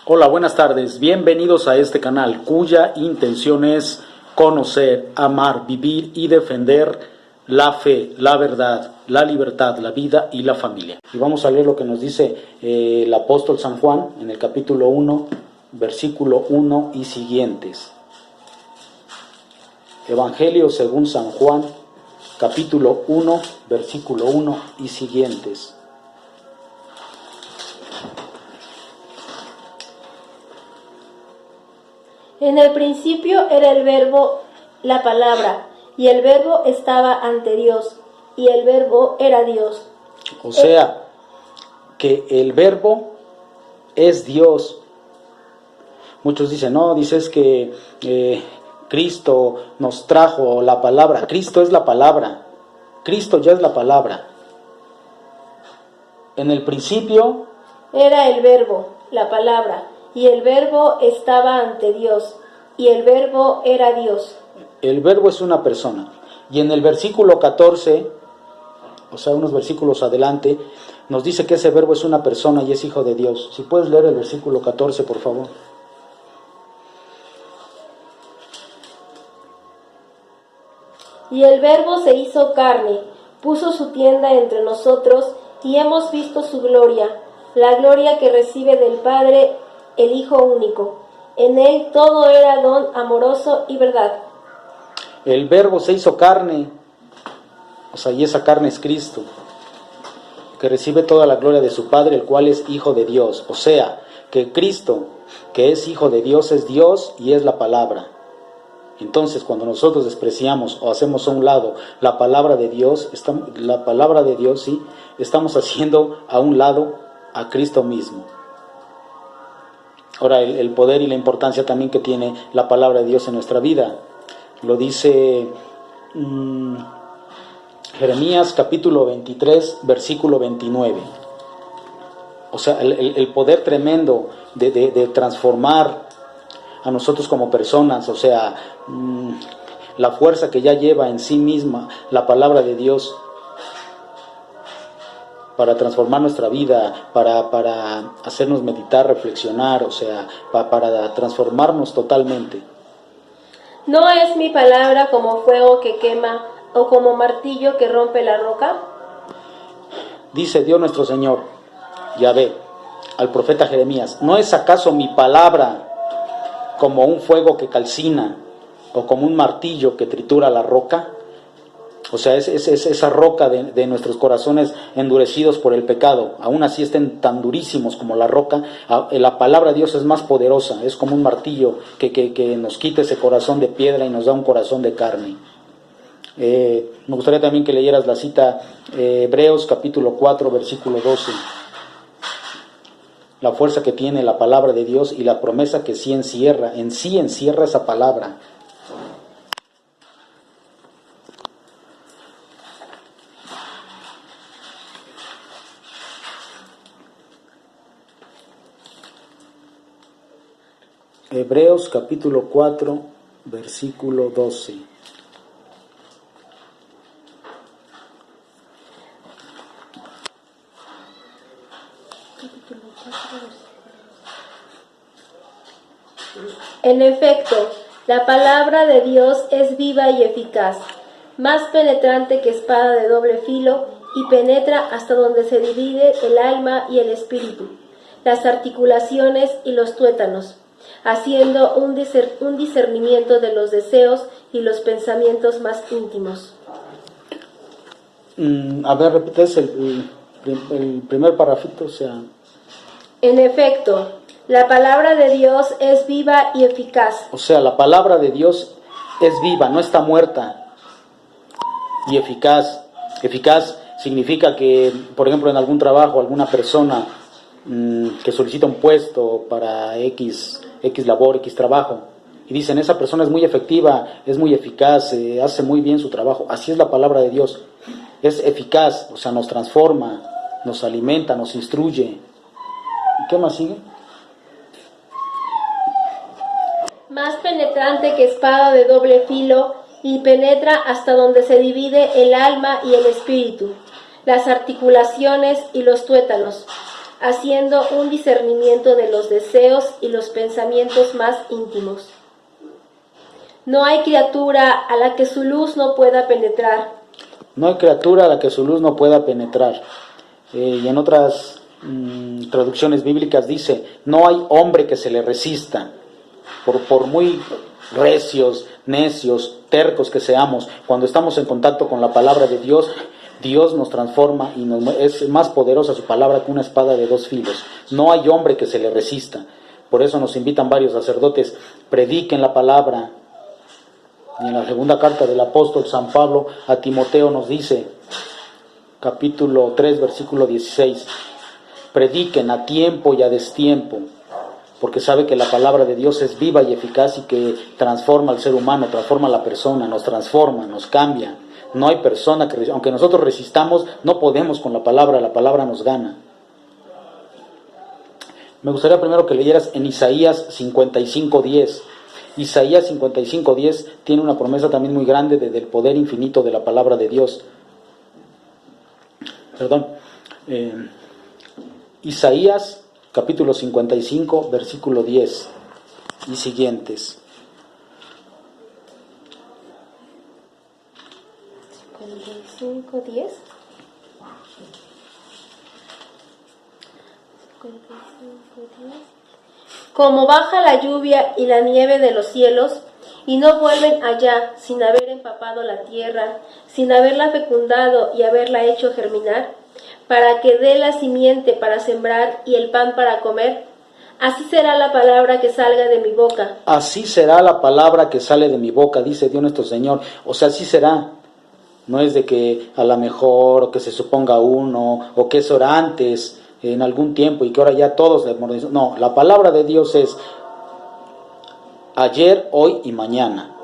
Hola, buenas tardes. Bienvenidos a este canal cuya intención es conocer, amar, vivir y defender la fe, la verdad, la libertad, la vida y la familia. Y vamos a leer lo que nos dice el apóstol San Juan en el capítulo 1, versículo 1 y siguientes. Evangelio según San Juan, capítulo 1, versículo 1 y siguientes. En el principio era el Verbo, la palabra, y el Verbo estaba ante Dios, y el Verbo era Dios. O sea, que el Verbo es Dios. Muchos dicen, no, dices que Cristo nos trajo la palabra. Cristo es la palabra. Cristo ya es la palabra. En el principio Era el Verbo, la palabra, y el Verbo estaba ante Dios, y el Verbo era Dios. el Verbo es una persona. Y en el versículo 14, o sea, unos versículos adelante, nos dice que ese Verbo es una persona y es hijo de Dios. Si puedes leer el versículo 14, por favor. Y el Verbo se hizo carne, puso su tienda entre nosotros, y hemos visto su gloria, la gloria que recibe del Padre, el Hijo único. En él todo era don amoroso y verdad. El Verbo se hizo carne, o sea, y esa carne es Cristo, que recibe toda la gloria de su Padre, el cual es Hijo de Dios. O sea, que Cristo, que es Hijo de Dios, es Dios y es la palabra. Entonces, cuando nosotros despreciamos o hacemos a un lado la palabra de Dios, estamos haciendo a un lado a Cristo mismo. Ahora, el poder y la importancia también que tiene la palabra de Dios en nuestra vida, lo dice Jeremías capítulo 23, versículo 29. O sea, el poder tremendo de transformar a nosotros como personas, o sea, la fuerza que ya lleva en sí misma la palabra de Dios para transformar nuestra vida, para hacernos meditar, reflexionar, o sea, para transformarnos totalmente. ¿No es mi palabra como fuego que quema o como martillo que rompe la roca? Dice Dios nuestro Señor, Yahvé, al profeta Jeremías, ¿no es acaso mi palabra como un fuego que calcina o como un martillo que tritura la roca? O sea, es esa roca de nuestros corazones endurecidos por el pecado, aún así estén tan durísimos como la roca, la palabra de Dios es más poderosa, es como un martillo que nos quita ese corazón de piedra y nos da un corazón de carne. Me gustaría también que leyeras la cita Hebreos capítulo 4, versículo 12. La fuerza que tiene la palabra de Dios y la promesa que sí encierra esa palabra. Hebreos capítulo 4, versículo 12. En efecto, la palabra de Dios es viva y eficaz, más penetrante que espada de doble filo, y penetra hasta donde se divide el alma y el espíritu, las articulaciones y los tuétanos, haciendo un discernimiento de los deseos y los pensamientos más íntimos. A ver, repites el primer parrafito, o sea... En efecto, la palabra de Dios es viva y eficaz. O sea, la palabra de Dios es viva, no está muerta. Y eficaz. Eficaz significa que, por ejemplo, en algún trabajo, alguna persona que solicita un puesto para X labor, X trabajo, y dicen, esa persona es muy efectiva, es muy eficaz, hace muy bien su trabajo. Así es la palabra de Dios. Es eficaz, o sea, nos transforma, nos alimenta, nos instruye. ¿Y qué más sigue? Más penetrante que espada de doble filo, y penetra hasta donde se divide el alma y el espíritu, las articulaciones y los tuétanos, haciendo un discernimiento de los deseos y los pensamientos más íntimos. No hay criatura a la que su luz no pueda penetrar. No hay criatura a la que su luz no pueda penetrar. Y en otras traducciones bíblicas dice, no hay hombre que se le resista. Por muy recios, necios, tercos que seamos, cuando estamos en contacto con la palabra de Dios, Dios nos transforma y es más poderosa su palabra que una espada de dos filos. No hay hombre que se le resista. Por eso nos invitan varios sacerdotes, prediquen la palabra. Y en la segunda carta del apóstol San Pablo a Timoteo nos dice, capítulo 3, versículo 16, prediquen a tiempo y a destiempo, porque sabe que la palabra de Dios es viva y eficaz y que transforma al ser humano, transforma a la persona, nos transforma, nos cambia. No hay persona que, aunque nosotros resistamos, no podemos con la palabra nos gana. Me gustaría primero que leyeras en Isaías 55:10. Isaías 55:10 tiene una promesa también muy grande del poder infinito de la palabra de Dios. Isaías capítulo 55, versículo 10 y siguientes. 55:10. 55:10. Como baja la lluvia y la nieve de los cielos, y no vuelven allá sin haber empapado la tierra, sin haberla fecundado y haberla hecho germinar, para que dé la simiente para sembrar y el pan para comer, así será la palabra que salga de mi boca. Así será la palabra que sale de mi boca, dice Dios nuestro Señor. O sea, así será. No es de que a lo mejor, o que se suponga uno, o que eso era antes, en algún tiempo, y que ahora ya todos le modernizan. No, la palabra de Dios es ayer, hoy y mañana.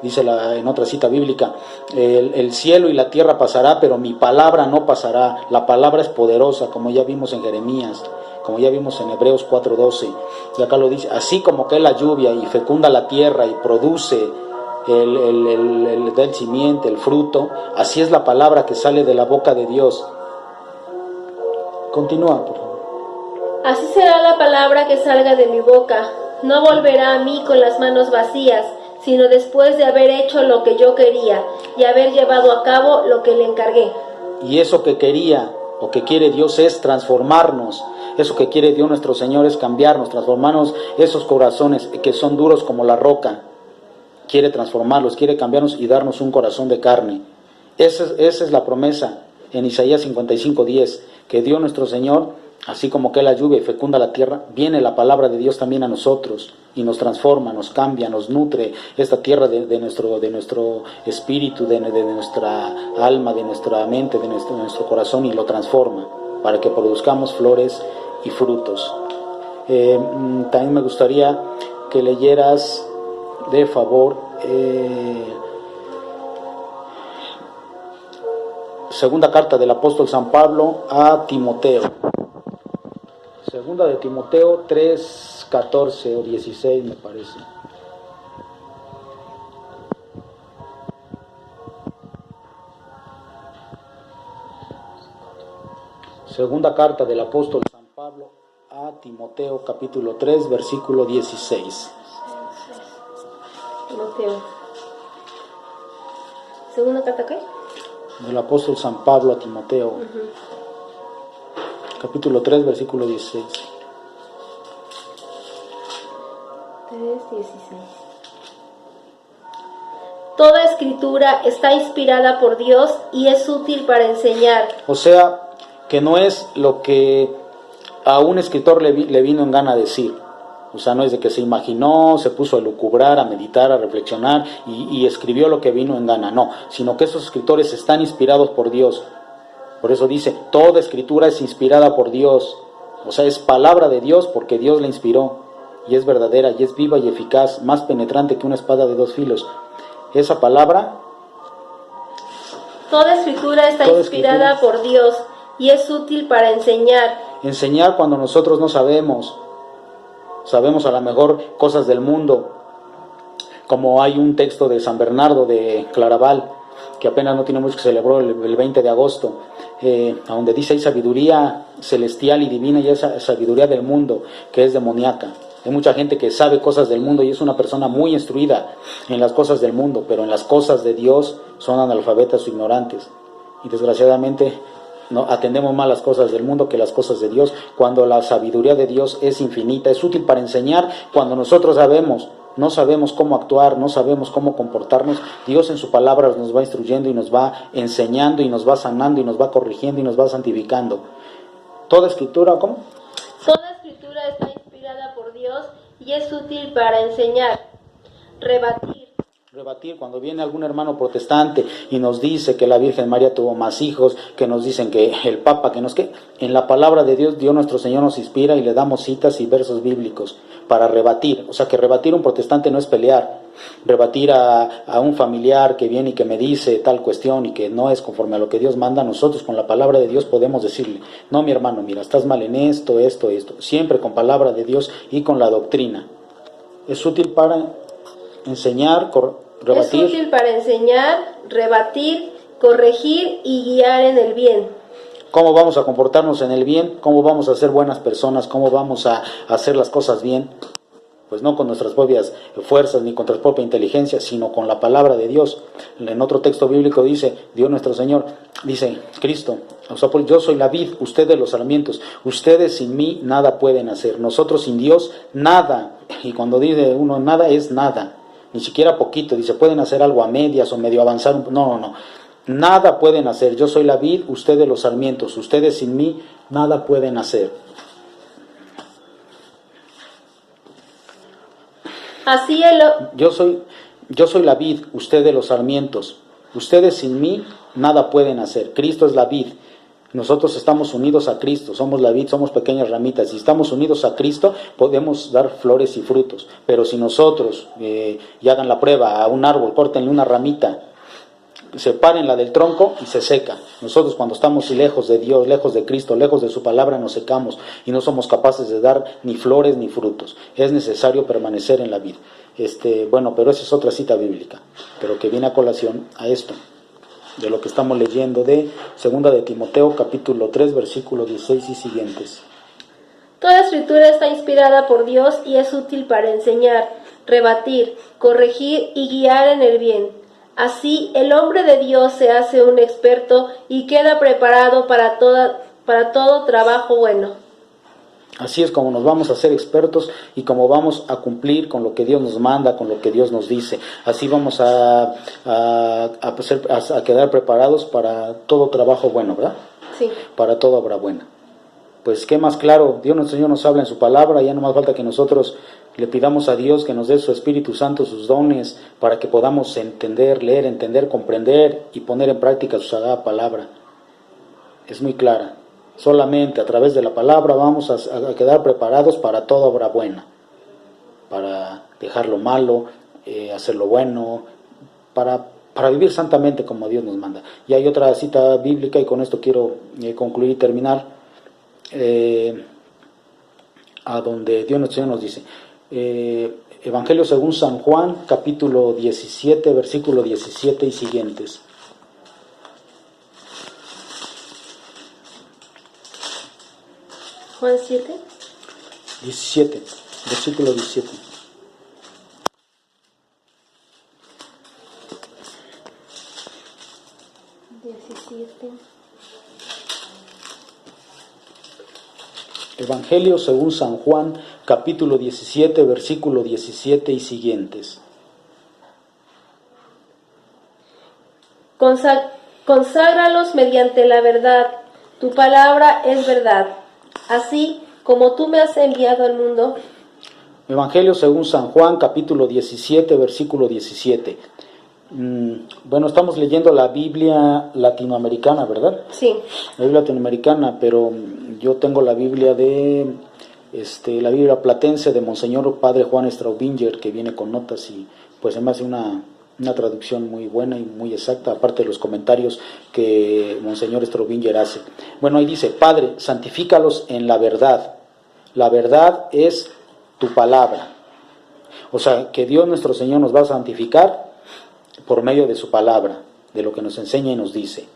Dice en otra cita bíblica, el cielo y la tierra pasará, pero mi palabra no pasará. La palabra es poderosa, como ya vimos en Jeremías, como ya vimos en Hebreos 4:12. Y acá lo dice, así como cae la lluvia y fecunda la tierra y produce del simiente, el fruto, así es la palabra que sale de la boca de Dios. Continúa, por favor. Así será la palabra que salga de mi boca. No volverá a mí con las manos vacías, sino después de haber hecho lo que yo quería y haber llevado a cabo lo que le encargué. Y eso que quería o que quiere Dios es transformarnos. Eso que quiere Dios nuestro Señor es cambiarnos, transformarnos esos corazones que son duros como la roca. Quiere transformarlos, quiere cambiarnos y darnos un corazón de carne. Esa es la promesa en Isaías 55:10, que Dios nuestro Señor, así como que la lluvia y fecunda la tierra, viene la palabra de Dios también a nosotros y nos transforma, nos cambia, nos nutre esta tierra de nuestro espíritu, de nuestra alma, de nuestra mente, de nuestro corazón, y lo transforma para que produzcamos flores y frutos. También me gustaría que leyeras de favor segunda carta del apóstol San Pablo a Timoteo. Segunda de Timoteo 3:14 o 16 me parece. Segunda carta del apóstol San Pablo a Timoteo, capítulo 3, versículo 16. Timoteo. ¿Segunda carta qué? Del apóstol San Pablo a Timoteo, capítulo 3, versículo 16. 3:16. Toda escritura está inspirada por Dios y es útil para enseñar. O sea, que no es lo que a un escritor le vino en gana decir. O sea, no es de que se imaginó, se puso a lucubrar, a meditar, a reflexionar y escribió lo que vino en gana. No, sino que esos escritores están inspirados por Dios. Por eso dice, toda escritura es inspirada por Dios. O sea, es palabra de Dios porque Dios la inspiró. Y es verdadera, y es viva y eficaz, más penetrante que una espada de dos filos. Esa palabra... Toda escritura está inspirada por Dios y es útil para enseñar. Enseñar cuando nosotros no sabemos. Sabemos a lo mejor cosas del mundo, como hay un texto de San Bernardo de Claraval que apenas no tiene mucho que celebró el 20 de agosto, donde dice hay sabiduría celestial y divina y esa sabiduría del mundo que es demoníaca. Hay mucha gente que sabe cosas del mundo y es una persona muy instruida en las cosas del mundo, pero en las cosas de Dios son analfabetas o ignorantes. Y desgraciadamente no atendemos más las cosas del mundo que las cosas de Dios, cuando la sabiduría de Dios es infinita, es útil para enseñar. Cuando nosotros no sabemos cómo actuar, no sabemos cómo comportarnos, Dios en su palabra nos va instruyendo y nos va enseñando y nos va sanando y nos va corrigiendo y nos va santificando. Toda escritura, ¿cómo? Toda escritura está inspirada por Dios y es útil para enseñar, rebatir. Cuando viene algún hermano protestante y nos dice que la Virgen María tuvo más hijos, que nos dicen que el Papa, que en la palabra de Dios, Dios nuestro Señor nos inspira y le damos citas y versos bíblicos para rebatir. O sea, que rebatir a un protestante no es pelear. Rebatir a un familiar que viene y que me dice tal cuestión y que no es conforme a lo que Dios manda, nosotros con la palabra de Dios podemos decirle, no, mi hermano, mira, estás mal en esto, siempre con palabra de Dios y con la doctrina. Es útil para enseñar, rebatir. Es útil para enseñar, rebatir, corregir y guiar en el bien. ¿Cómo vamos a comportarnos en el bien? ¿Cómo vamos a ser buenas personas? ¿Cómo vamos a hacer las cosas bien? Pues no con nuestras propias fuerzas ni con nuestra propia inteligencia, sino con la palabra de Dios. En otro texto bíblico dice, Dios nuestro Señor, dice Cristo, o sea, yo soy la vid, ustedes los sarmientos, ustedes sin mí nada pueden hacer, nosotros sin Dios nada. Y cuando dice uno nada es nada, ni siquiera poquito, dice pueden hacer algo a medias o medio avanzar, no, nada pueden hacer, yo soy la vid, ustedes los sarmientos, ustedes sin mí nada pueden hacer. Así yo soy la vid, ustedes los sarmientos, ustedes sin mí nada pueden hacer, Cristo es la vid, nosotros estamos unidos a Cristo, somos la vid, somos pequeñas ramitas, si estamos unidos a Cristo podemos dar flores y frutos, pero si nosotros, y hagan la prueba a un árbol, córtenle una ramita, sepárenla del tronco y se seca. Nosotros cuando estamos lejos de Dios, lejos de Cristo, lejos de su palabra, nos secamos y no somos capaces de dar ni flores ni frutos. Es necesario permanecer en la vida. Pero esa es otra cita bíblica, pero que viene a colación a esto, de lo que estamos leyendo de 2 de Timoteo, capítulo 3, versículos 16 y siguientes. Toda escritura está inspirada por Dios y es útil para enseñar, rebatir, corregir y guiar en el bien. Así, el hombre de Dios se hace un experto y queda preparado para todo trabajo bueno. Así es como nos vamos a hacer expertos y como vamos a cumplir con lo que Dios nos manda, con lo que Dios nos dice. Así vamos a quedar preparados para todo trabajo bueno, ¿verdad? Sí. Para toda obra buena. Pues qué más claro, Dios nuestro Señor nos habla en su palabra, ya no más falta que nosotros le pidamos a Dios que nos dé su Espíritu Santo, sus dones, para que podamos entender, leer, entender, comprender y poner en práctica su sagrada palabra. Es muy clara. Solamente a través de la palabra vamos a quedar preparados para toda obra buena, para dejar lo malo, hacer lo bueno, para vivir santamente como Dios nos manda. Y hay otra cita bíblica y con esto quiero concluir y terminar. A donde Dios nuestro Señor nos dice, Evangelio según San Juan, capítulo 17, versículo 17 y siguientes. Juan 7. 17, versículo 17. Evangelio según San Juan, capítulo 17, versículo 17 y siguientes. Conságralos mediante la verdad, tu palabra es verdad. Así como tú me has enviado al mundo. Evangelio según San Juan, capítulo 17, versículo 17. Bueno, estamos leyendo la Biblia latinoamericana, ¿verdad? Sí. La Biblia latinoamericana, pero yo tengo la Biblia de la Biblia platense de Monseñor Padre Juan Straubinger, que viene con notas y pues se me hace una traducción muy buena y muy exacta, aparte de los comentarios que Monseñor Straubinger hace. Bueno, ahí dice, Padre, santifícalos en la verdad. La verdad es tu palabra. O sea, que Dios nuestro Señor nos va a santificar por medio de su palabra. de lo que nos enseña y nos dice.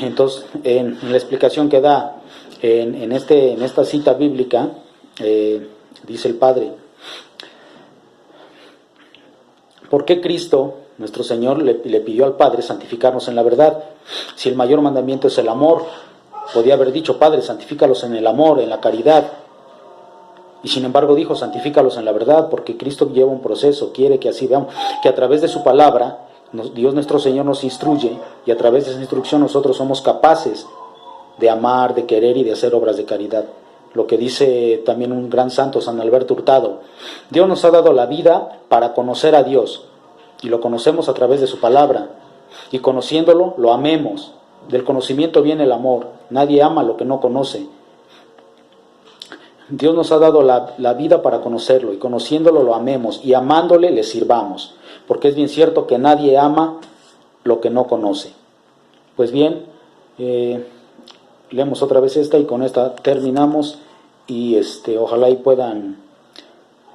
Entonces, en la explicación que da en esta cita bíblica, dice el Padre: ¿por qué Cristo, nuestro Señor, le pidió al Padre santificarnos en la verdad? Si el mayor mandamiento es el amor, podía haber dicho: Padre, santifícalos en el amor, en la caridad. Y sin embargo dijo: santifícalos en la verdad, porque Cristo lleva un proceso, quiere que así veamos, que a través de su palabra, Dios nuestro Señor nos instruye, y a través de esa instrucción nosotros somos capaces de amar, de querer y de hacer obras de caridad. Lo que dice también un gran santo, San Alberto Hurtado: Dios nos ha dado la vida para conocer a Dios, y lo conocemos a través de su palabra, y conociéndolo lo amemos. Del conocimiento viene el amor. Nadie ama lo que no conoce. Dios nos ha dado la vida para conocerlo, y conociéndolo lo amemos, y amándole le sirvamos, porque es bien cierto que nadie ama lo que no conoce. Pues bien, leemos otra vez esta, y con esta terminamos, y ojalá y puedan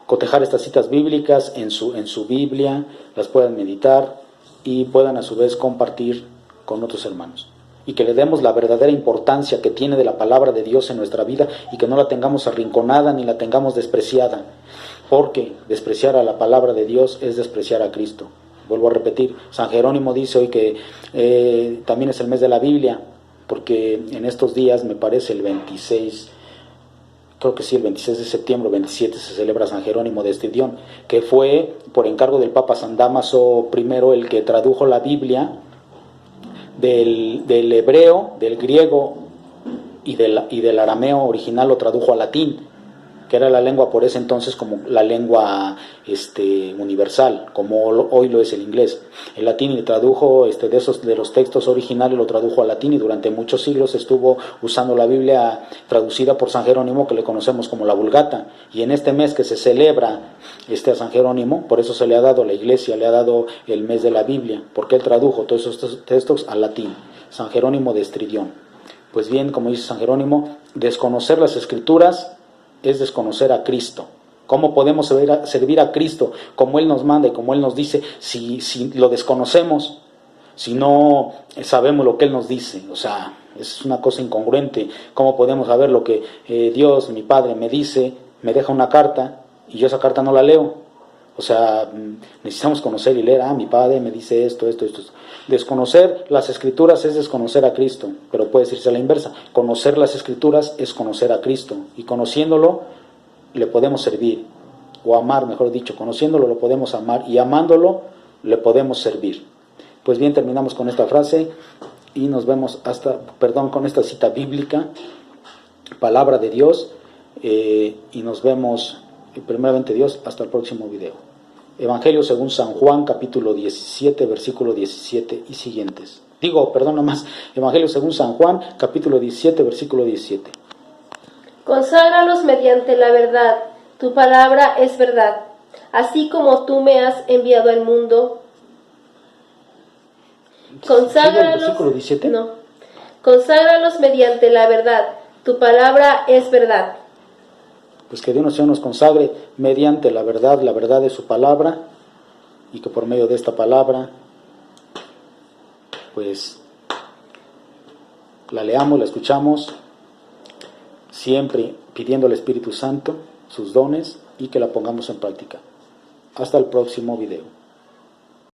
cotejar estas citas bíblicas en su Biblia, las puedan meditar y puedan a su vez compartir con otros hermanos, y que le demos la verdadera importancia que tiene de la palabra de Dios en nuestra vida, y que no la tengamos arrinconada ni la tengamos despreciada, porque despreciar a la palabra de Dios es despreciar a Cristo. Vuelvo a repetir, San Jerónimo dice hoy que también es el mes de la Biblia, porque en estos días, me parece el 26, creo que sí, el 26 de septiembre o 27 se celebra San Jerónimo de Estridión, que fue por encargo del Papa San Dámaso I el que tradujo la Biblia del hebreo, del griego y del arameo original, lo tradujo al latín, que era la lengua por ese entonces como la lengua universal, como hoy lo es el inglés. El latín, y tradujo de los textos originales, lo tradujo al latín, y durante muchos siglos estuvo usando la Biblia traducida por San Jerónimo, que le conocemos como la Vulgata. Y en este mes que se celebra a San Jerónimo, por eso se le ha dado, la Iglesia le ha dado el mes de la Biblia, porque él tradujo todos esos textos al latín. San Jerónimo de Estridión. Pues bien, como dice San Jerónimo, desconocer las Escrituras es desconocer a Cristo. ¿Cómo podemos servir a Cristo como Él nos manda y como Él nos dice si lo desconocemos, si no sabemos lo que Él nos dice? O sea, es una cosa incongruente. ¿Cómo podemos saber lo que Dios, mi Padre, me dice, me deja una carta y yo esa carta no la leo? O sea, necesitamos conocer y leer: mi Padre me dice esto. Desconocer las Escrituras es desconocer a Cristo, pero puede decirse a la inversa: conocer las Escrituras es conocer a Cristo, y conociéndolo le podemos servir, o amar, mejor dicho. Conociéndolo lo podemos amar, y amándolo le podemos servir. Pues bien, terminamos con esta frase y nos vemos con esta cita bíblica, palabra de Dios, y nos vemos, primeramente Dios, hasta el próximo video. Evangelio según San Juan, capítulo 17, versículo 17 y siguientes. Evangelio según San Juan, capítulo 17, versículo 17. Conságralos mediante la verdad, tu palabra es verdad. Así como tú me has enviado al mundo, conságralos, versículo 17? No. Conságralos mediante la verdad, tu palabra es verdad. Pues que Dios nuestro Señor nos consagre mediante la verdad de su palabra, y que por medio de esta palabra pues la leamos, la escuchamos, siempre pidiendo al Espíritu Santo sus dones, y que la pongamos en práctica. Hasta el próximo video.